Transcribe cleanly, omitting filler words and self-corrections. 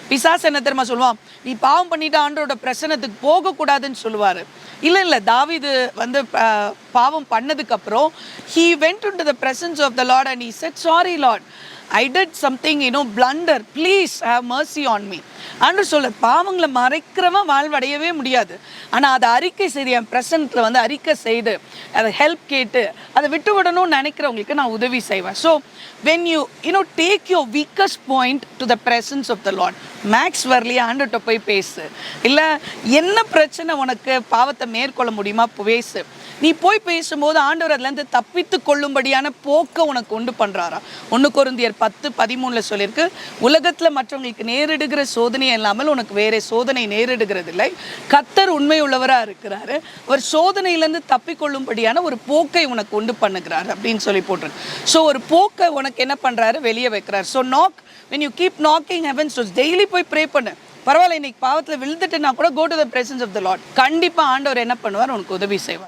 பிசாசு என்ன தெரியுமா சொல்லுவான், நீ பாவம் பண்ணிட்டு ஆண்டவரோட பிரசன்னத்துக்கு போகக்கூடாதுன்னு சொல்லுவார். இல்லை தாவீது வந்து பாவம் பண்ணதுக்கப்புறம் he went into the presence of the Lord and he said, sorry Lord, I did something, blunder, please have mercy on me. ஆண்டவர் சொல்ல, பாவங்களை மறைக்கிறவன் வாழ்வடையவே முடியாது. ஆனால் அதை அறிக்கை செய்து என் ப்ரெசன்ட்டில் வந்து அறிக்கை செய்து அதை ஹெல்ப் கேட்டு அதை விட்டு விடணும்னு நினைக்கிறவங்களுக்கு நான் உதவி செய்வேன். So when you take your weakest point to the presence of the Lord, மேக்ஸ் வரலையே ஆண்டவர்கிட்ட போய் பேசு. இல்லை என்ன பிரச்சனை உனக்கு பாவத்தை மேற்கொள்ள முடியுமா பேசு. நீ போய் பேசும்போது ஆண்டவர் அதுலேருந்து தப்பித்து கொள்ளும்படியான போக்கை உனக்கு உண்டு பண்ணுறாரா. 1 கொரிந்தியர் 10:13 சொல்லியிருக்கு, உலகத்தில் மற்றவங்களுக்கு நேரிடுகிற சோதனை இல்லாமல் உனக்கு வேற சோதனை நேரிடுகிறது இல்லை, கர்த்தர் உண்மை உள்ளவராக இருக்கிறாரு, ஒரு சோதனையிலேருந்து தப்பிக்கொள்ளும்படியான ஒரு போக்கை உனக்கு உண்டு பண்ணுகிறாரு அப்படின்னு சொல்லி போட்டிருக்கு. ஸோ ஒரு போக்கை உனக்கு என்ன பண்ணுறாரு, வெளியே வைக்கிறார். So knock, when you keep knocking heaven's doors, daily போய் ப்ரே பண்ணு. பரவாயில்ல, இன்னைக்கு பாவத்தில் விழுந்துட்டுனா கூட go to the presence of the Lord. கண்டிப்பாக ஆண்டவர் என்ன பண்ணுவார், உனக்கு உதவி செய்வார்.